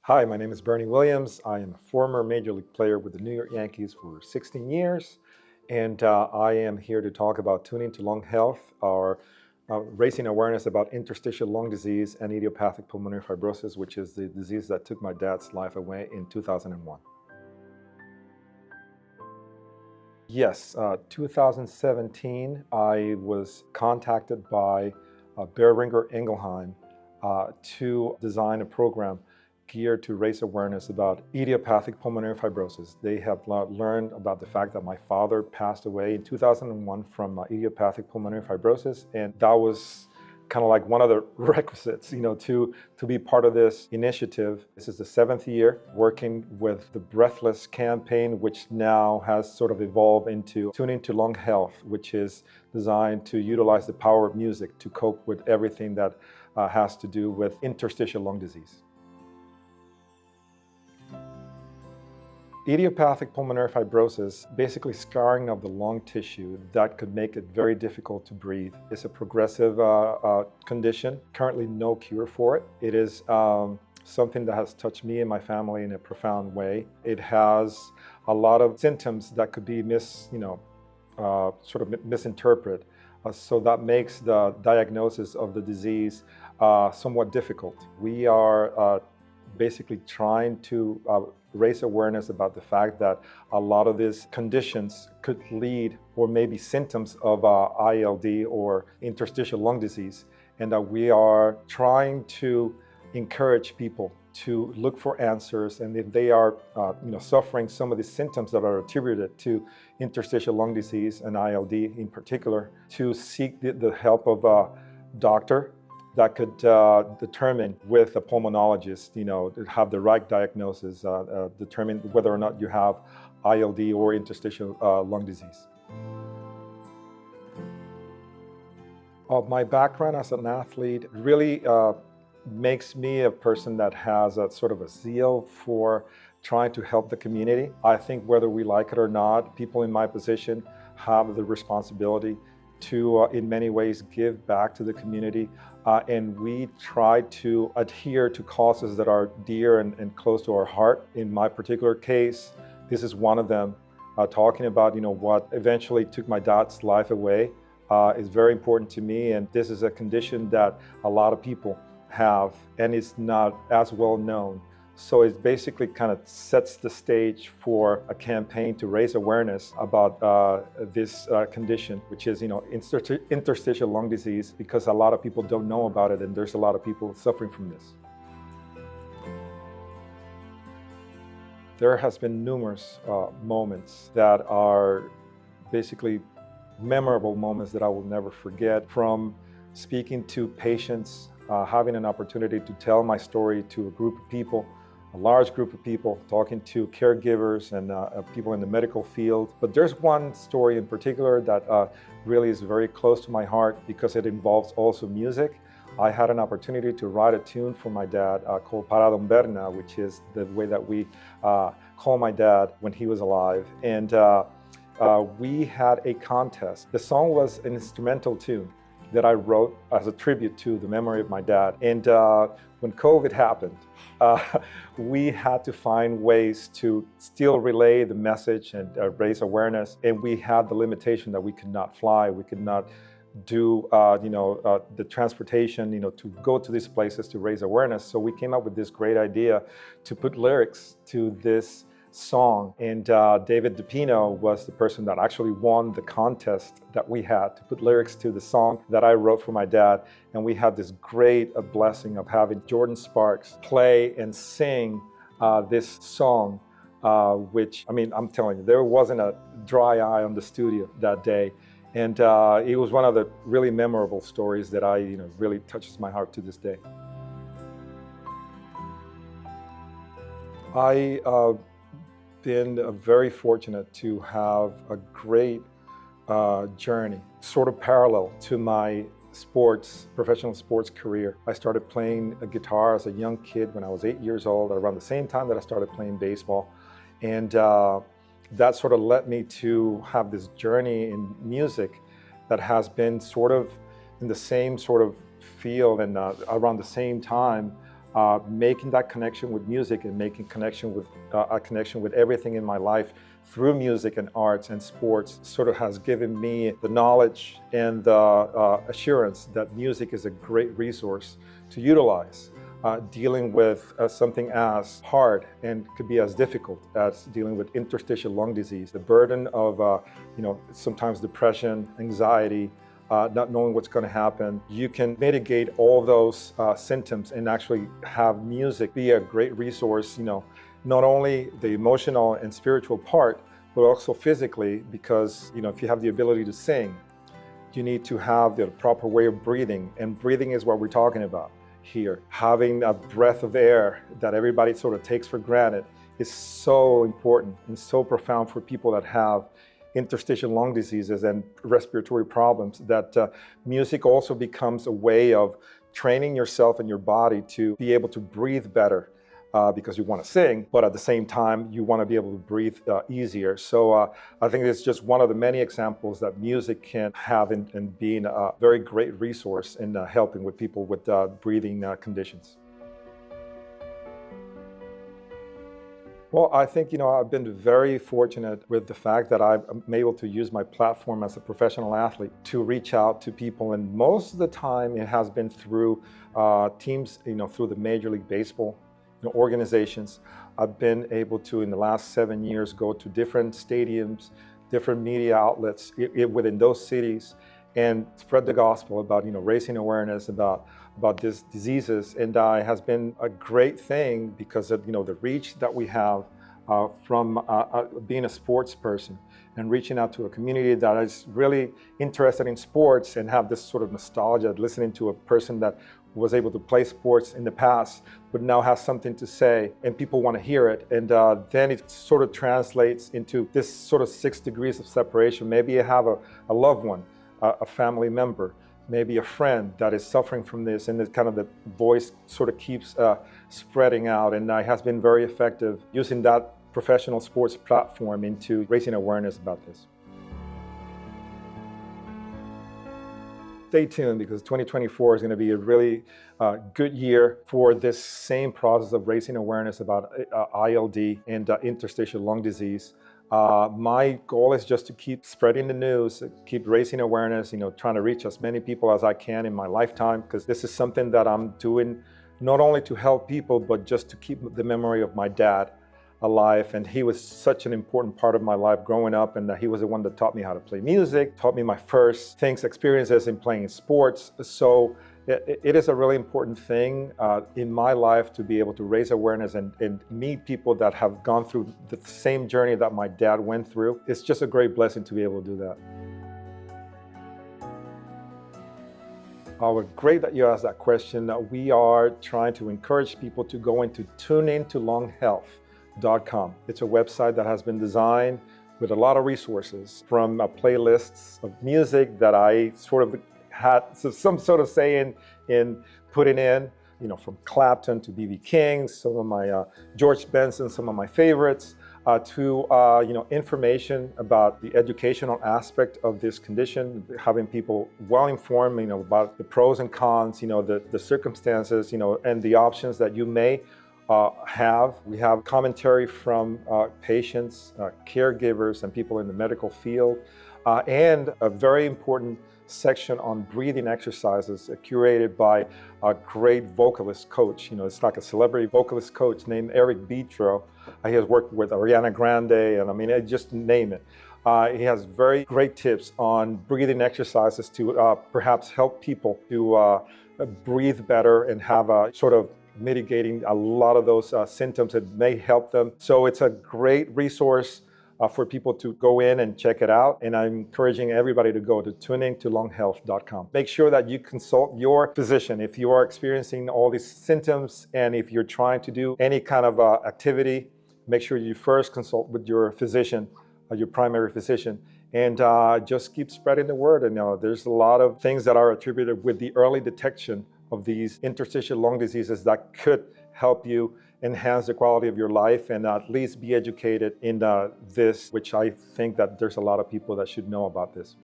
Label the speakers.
Speaker 1: Hi, my name is Bernie Williams. I am a former Major League player with the New York Yankees for 16 years, and I am here to talk about tuning to lung health, or raising awareness about interstitial lung disease and idiopathic pulmonary fibrosis, which is the disease that took my dad's life away in 2001. Yes, 2017, I was contacted by Boehringer Ingelheim to design a program geared to raise awareness about idiopathic pulmonary fibrosis. They have learned about the fact that my father passed away in 2001 from idiopathic pulmonary fibrosis, and that was kind of like one of the requisites, to be part of this initiative. This is the 7th year working with the Breathless campaign, which now has sort of evolved into Tuning to Lung Health, which is designed to utilize the power of music to cope with everything that has to do with interstitial lung disease. Idiopathic pulmonary fibrosis, basically scarring of the lung tissue that could make it very difficult to breathe. It's a progressive condition, currently no cure for it. It is something that has touched me and my family in a profound way. It has a lot of symptoms that could be misinterpreted. So that makes the diagnosis of the disease somewhat difficult. We are basically trying to raise awareness about the fact that a lot of these conditions could lead or maybe symptoms of ILD or interstitial lung disease, and that we are trying to encourage people to look for answers, and if they are suffering some of the symptoms that are attributed to interstitial lung disease and ILD in particular, to seek the help of a doctor that could determine with a pulmonologist, have the right diagnosis, determine whether or not you have ILD or interstitial lung disease. My background as an athlete really makes me a person that has a sort of a zeal for trying to help the community. I think whether we like it or not, people in my position have the responsibility to, in many ways, give back to the community. And we try to adhere to causes that are dear and close to our heart. In my particular case, this is one of them. Talking about what eventually took my dad's life away is very important to me. And this is a condition that a lot of people have, and it's not as well known. So it basically kind of sets the stage for a campaign to raise awareness about this condition, which is interstitial lung disease, because a lot of people don't know about it, and there's a lot of people suffering from this. There has been numerous moments that are basically memorable moments that I will never forget, from speaking to patients, having an opportunity to tell my story to a group of people, a large group of people, talking to caregivers and people in the medical field. But there's one story in particular that really is very close to my heart because it involves also music. I had an opportunity to write a tune for my dad called Para Don Berna, which is the way that we call my dad when he was alive. And we had a contest. The song was an instrumental tune that I wrote as a tribute to the memory of my dad. And when COVID happened, we had to find ways to still relay the message and raise awareness. And we had the limitation that we could not fly, we could not do the transportation, to go to these places to raise awareness. So we came up with this great idea to put lyrics to this song, and David DePino was the person that actually won the contest that we had to put lyrics to the song that I wrote for my dad. And we had this great blessing of having Jordan Sparks play and sing this song, which, I'm telling you, there wasn't a dry eye on the studio that day. And it was one of the really memorable stories that really touches my heart to this day. I've been very fortunate to have a great journey, sort of parallel to my professional sports career. I started playing a guitar as a young kid when I was 8 years old, around the same time that I started playing baseball. And that sort of led me to have this journey in music that has been sort of in the same sort of field. And around the same time, making that connection with music and making connection with a connection with everything in my life through music and arts and sports sort of has given me the knowledge and the assurance that music is a great resource to utilize. Dealing with something as hard and could be as difficult as dealing with interstitial lung disease, the burden of sometimes depression, anxiety, not knowing what's going to happen. You can mitigate all those symptoms and actually have music be a great resource, not only the emotional and spiritual part, but also physically, because if you have the ability to sing, you need to have the proper way of breathing, and breathing is what we're talking about here. Having a breath of air that everybody sort of takes for granted is so important and so profound for people that have interstitial lung diseases and respiratory problems, that music also becomes a way of training yourself and your body to be able to breathe better, because you want to sing, but at the same time you want to be able to breathe easier. So I think it's just one of the many examples that music can have in being a very great resource in helping with people with breathing conditions. Well, I think, I've been very fortunate with the fact that I'm able to use my platform as a professional athlete to reach out to people. And most of the time it has been through teams, through the Major League Baseball organizations. I've been able to, in the last 7 years, go to different stadiums, different media outlets within those cities and spread the gospel about, raising awareness about these diseases. And it has been a great thing because of, the reach that we have from being a sports person and reaching out to a community that is really interested in sports and have this sort of nostalgia, listening to a person that was able to play sports in the past, but now has something to say and people want to hear it. And then it sort of translates into this sort of 6 degrees of separation. Maybe you have a loved one, a family member, maybe a friend that is suffering from this, and the voice sort of keeps spreading out. And it has been very effective using that professional sports platform into raising awareness about this. Stay tuned, because 2024 is going to be a really good year for this same process of raising awareness about ILD and interstitial lung disease. My goal is just to keep spreading the news, keep raising awareness, trying to reach as many people as I can in my lifetime, because this is something that I'm doing not only to help people, but just to keep the memory of my dad alive. And he was such an important part of my life growing up, and he was the one that taught me how to play music, taught me my first experiences in playing sports. So it is a really important thing in my life to be able to raise awareness and meet people that have gone through the same journey that my dad went through. It's just a great blessing to be able to do that. Great that you asked that question. We are trying to encourage people to go into tuneintoLungHealth.com. It's a website that has been designed with a lot of resources, from playlists of music that I sort of had some sort of say in putting in, from Clapton to B.B. King, some of my George Benson, some of my favorites, to information about the educational aspect of this condition, having people well informed, about the pros and cons, the circumstances, and the options that you may have. We have commentary from patients, caregivers, and people in the medical field, and a very important section on breathing exercises curated by a great vocalist coach. It's like a celebrity vocalist coach named Eric Bitro. He has worked with Ariana Grande, and just name it. He has very great tips on breathing exercises to perhaps help people to breathe better and have a sort of mitigating a lot of those symptoms that may help them. So it's a great resource for people to go in and check it out. And I'm encouraging everybody to go to tuneintoLungHealth.com. Make sure that you consult your physician if you are experiencing all these symptoms, and if you're trying to do any kind of activity, make sure you first consult with your physician, your primary physician, and just keep spreading the word. And there's a lot of things that are attributed with the early detection of these interstitial lung diseases that could help you enhance the quality of your life and at least be educated in this, which I think that there's a lot of people that should know about this.